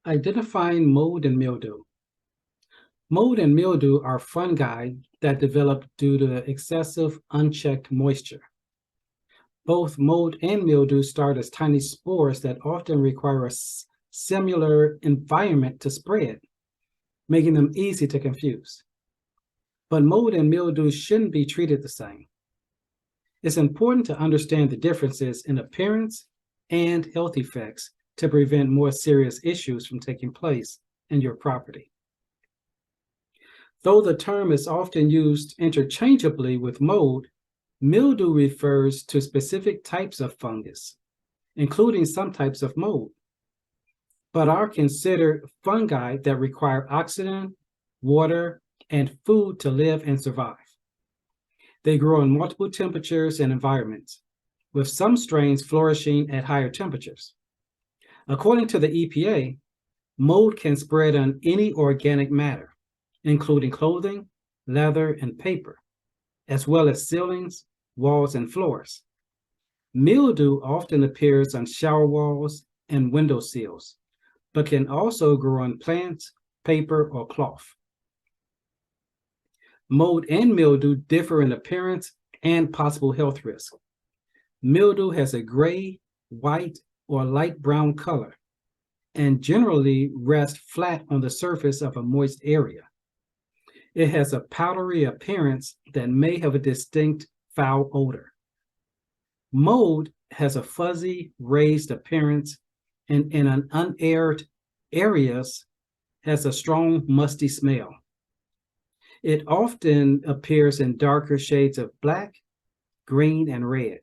Identifying mold and mildew. Mold and mildew are fungi that develop due to excessive unchecked moisture. Both mold and mildew start as tiny spores that often require a similar environment to spread, making them easy to confuse. But mold and mildew shouldn't be treated the same. It's important to understand the differences in appearance and health effects to prevent more serious issues from taking place in your property. Though the term is often used interchangeably with mold, mildew refers to specific types of fungus, including some types of mold, but are considered fungi that require oxygen, water, and food to live and survive. They grow in multiple temperatures and environments, with some strains flourishing at higher temperatures. According to the EPA, mold can spread on any organic matter, including clothing, leather, and paper, as well as ceilings, walls, and floors. Mildew often appears on shower walls and window sills, but can also grow on plants, paper, or cloth. Mold and mildew differ in appearance and possible health risk. Mildew has a gray, white, or light brown color and generally rests flat on the surface of a moist area. It has a powdery appearance that may have a distinct foul odor. Mold has a fuzzy, raised appearance and in an unaired areas has a strong, musty smell. It often appears in darker shades of black, green, and red.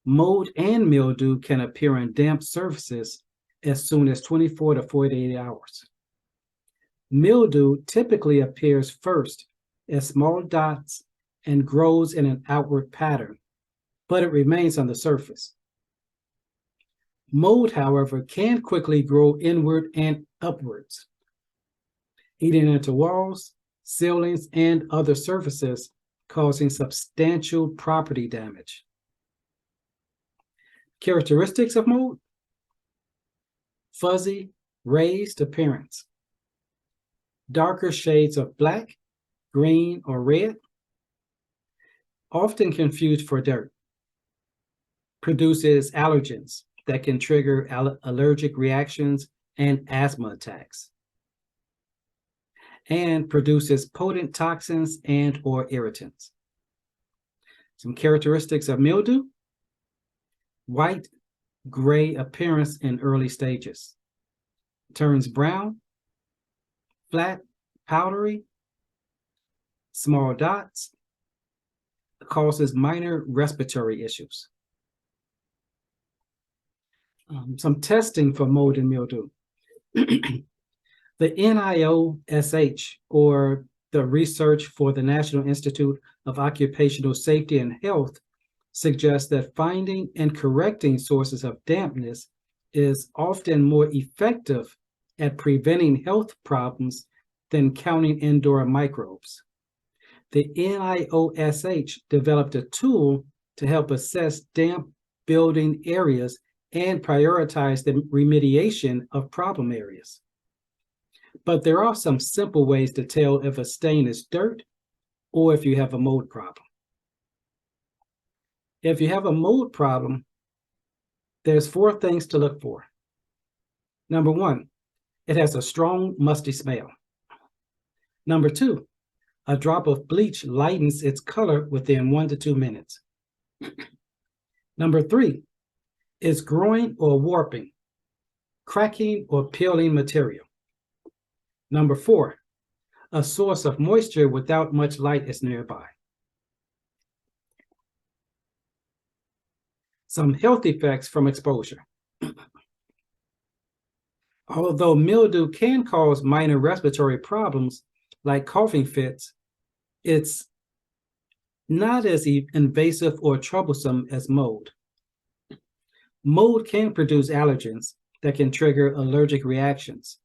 Mold and mildew can appear on damp surfaces as soon as 24 to 48 hours. Mildew typically appears first as small dots and grows in an outward pattern, but it remains on the surface. Mold, however, can quickly grow inward and upwards, eating into walls, ceilings, and other surfaces, causing substantial property damage. Characteristics of mold: fuzzy, raised appearance, darker shades of black, green, or red, often confused for dirt, produces allergens that can trigger allergic reactions and asthma attacks, and produces potent toxins and or irritants. Some characteristics of mildew: white, gray appearance in early stages, turns brown, flat, powdery, small dots, causes minor respiratory issues. Some testing for mold and mildew. The NIOSH, or the Research for the National Institute of Occupational Safety and Health, suggests that finding and correcting sources of dampness is often more effective at preventing health problems than counting indoor microbes. The NIOSH developed a tool to help assess damp building areas and prioritize the remediation of problem areas. But there are some simple ways to tell if a stain is dirt or if you have a mold problem. If you have a mold problem, there's 4 things to look for. Number 1, it has a strong, musty smell. Number 2, a drop of bleach lightens its color within 1 to 2 minutes. Number 3, it's growing or warping, cracking or peeling material. Number 4, a source of moisture without much light is nearby. Some health effects from exposure. Although mildew can cause minor respiratory problems like coughing fits, it's not as invasive or troublesome as mold. Mold can produce allergens that can trigger allergic reactions,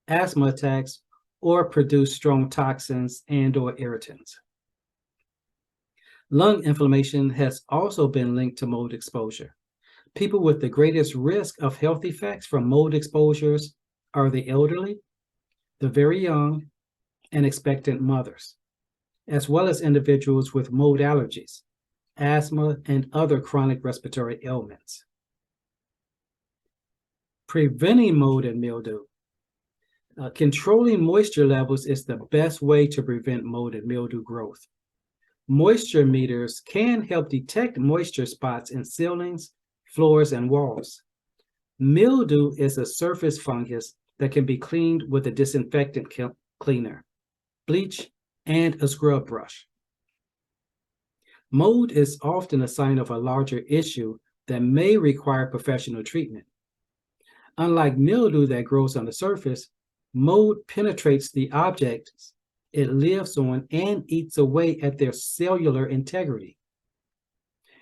asthma attacks, or produce strong toxins and or irritants. Lung inflammation has also been linked to mold exposure. People with the greatest risk of health effects from mold exposures are the elderly, the very young, and expectant mothers, as well as individuals with mold allergies, asthma, and other chronic respiratory ailments. Preventing mold and mildew. Controlling moisture levels is the best way to prevent mold and mildew growth. Moisture meters can help detect moisture spots in ceilings, floors, and walls. Mildew is a surface fungus that can be cleaned with a disinfectant cleaner, bleach, and a scrub brush. Mold is often a sign of a larger issue that may require professional treatment. Unlike mildew that grows on the surface, mold penetrates the objects it lives on and eats away at their cellular integrity.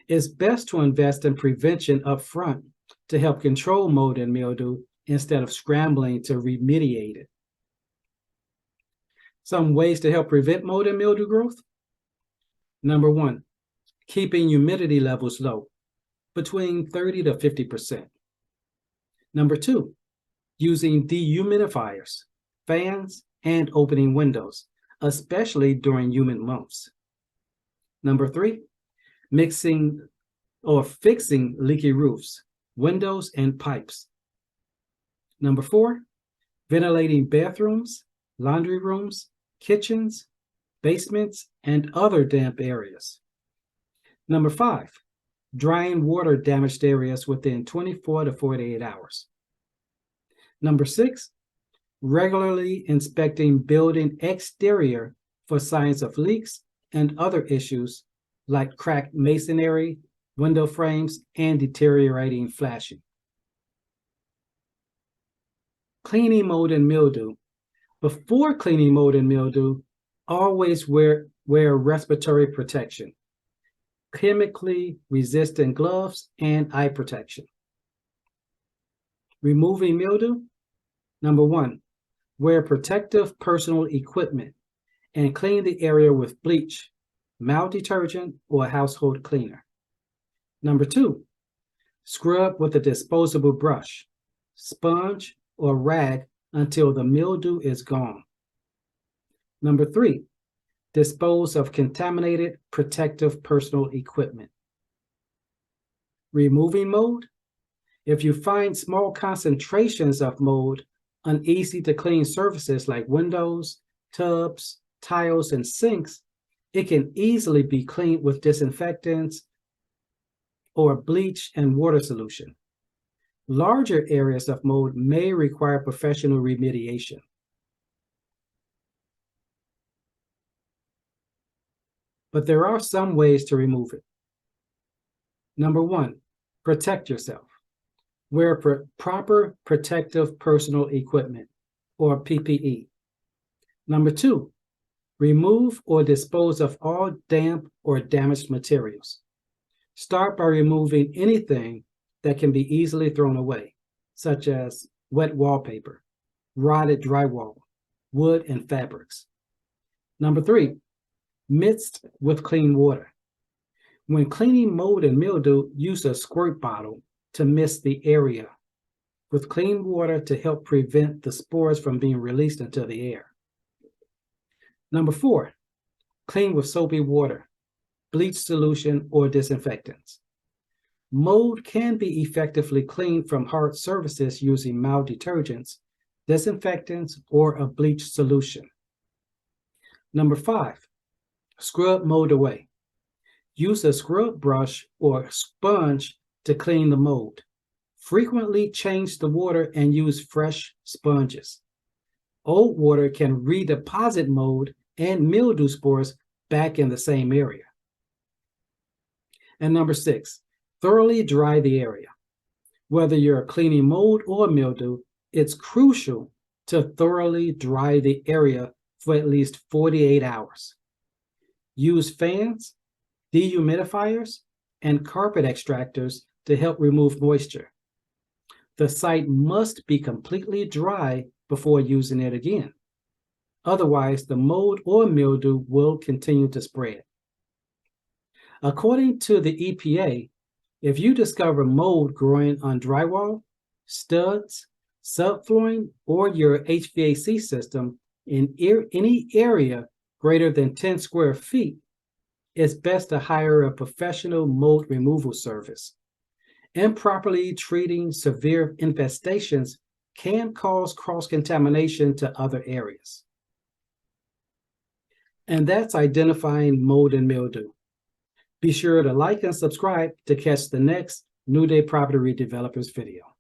It's best to invest in prevention up front to help control mold and mildew instead of scrambling to remediate it. Some ways to help prevent mold and mildew growth. Number one, keeping humidity levels low, between 30 to 50%. Number two, using dehumidifiers, fans, and opening windows, especially during humid months. Number three, mixing or fixing leaky roofs, windows, and pipes. Number four, ventilating bathrooms, laundry rooms, kitchens, basements, and other damp areas. Number five, drying water damaged areas within 24 to 48 hours. Number six, regularly inspecting building exterior for signs of leaks and other issues like cracked masonry, window frames, and deteriorating flashing. Cleaning mold and mildew. Before cleaning mold and mildew, always wear respiratory protection, chemically resistant gloves, and eye protection. Removing mildew. Number one, wear protective personal equipment and clean the area with bleach, mild detergent, or household cleaner. Number two, scrub with a disposable brush, sponge, or rag until the mildew is gone. Number three, dispose of contaminated protective personal equipment. Removing mold. If you find small concentrations of mold on easy to clean surfaces like windows, tubs, tiles, and sinks, it can easily be cleaned with disinfectants or bleach and water solution. Larger areas of mold may require professional remediation. But there are some ways to remove it. Number one, protect yourself. Wear proper protective personal equipment, or PPE. Number two, remove or dispose of all damp or damaged materials. Start by removing anything that can be easily thrown away, such as wet wallpaper, rotted drywall, wood, and fabrics. Number three, mixed with clean water. When cleaning mold and mildew, use a squirt bottle to mist the area with clean water to help prevent the spores from being released into the air. Number four, clean with soapy water, bleach solution, or disinfectants. Mold can be effectively cleaned from hard surfaces using mild detergents, disinfectants, or a bleach solution. Number five, scrub mold away. Use a scrub brush or sponge to clean the mold. Frequently change the water and use fresh sponges. Old water can redeposit mold and mildew spores back in the same area. And number six, thoroughly dry the area. Whether you're cleaning mold or mildew, it's crucial to thoroughly dry the area for at least 48 hours. Use fans, dehumidifiers, and carpet extractors to help remove moisture. The site must be completely dry before using it again. Otherwise, the mold or mildew will continue to spread. According to the EPA, if you discover mold growing on drywall, studs, subflooring, or your HVAC system in any area greater than 10 square feet, it's best to hire a professional mold removal service. Improperly treating severe infestations can cause cross-contamination to other areas. And that's identifying mold and mildew. Be sure to like and subscribe to catch the next New Day Property Redevelopers video.